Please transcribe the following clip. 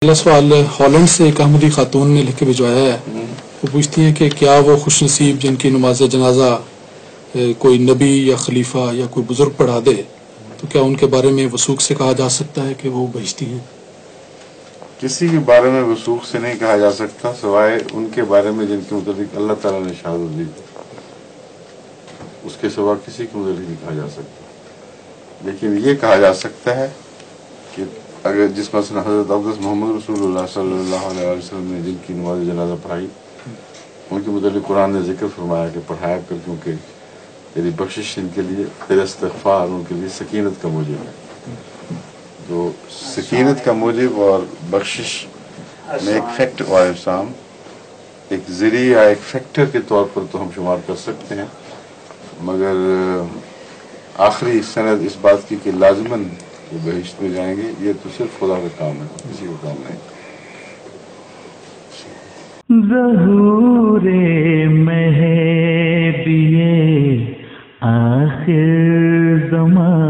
پہلا سوال ہالینڈ سے ایک احمدی خاتون نے لکھ کے بھجوایا ہے. وہ پوچھتی ہیں کہ کیا وہ خوش نصیب جن کی نماز جنازہ کوئی نبی یا خلیفہ یا کوئی بزرگ پڑھا دے تو کیا ان کے بارے میں وثوق سے کہا جا سکتا ہے کہ وہ بہشتی ہیں؟ کسی کے بارے میں وثوق سے نہیں کہا جا سکتا سوائے ان کے بارے میں جن کے متعلق اللہ تعالیٰ نے شہادت دی. اس کے سوا کسی کے متعلق نہیں کہا جا سکتا. لیکن یہ کہا جا سکتا ہے کہ اگر جس مثلا حضرت اقدس محمد رسول اللہ صلی اللہ علیہ وسلم نے جن کی نماز جنازہ پڑھائی ان کے متعلق قرآن نے ذکر فرمایا کہ پڑھایا کر کیونکہ تیری بخشش ان کے لیے تیرا استغفار ان کے لیے سکینت کا موجب ہے. تو سکینت کا موجب اور بخشش میں ایک فیکٹر اور انسان ایک ذریعہ ایک فیکٹر کے طور پر تو ہم شمار کر سکتے ہیں مگر آخری سند اس بات کی کہ لازماً وہ بہشت میں جائیں گے یہ تو صرف خدا کا کام ہے کسی کا کام نہیں. ظہور مہدی آخر زمان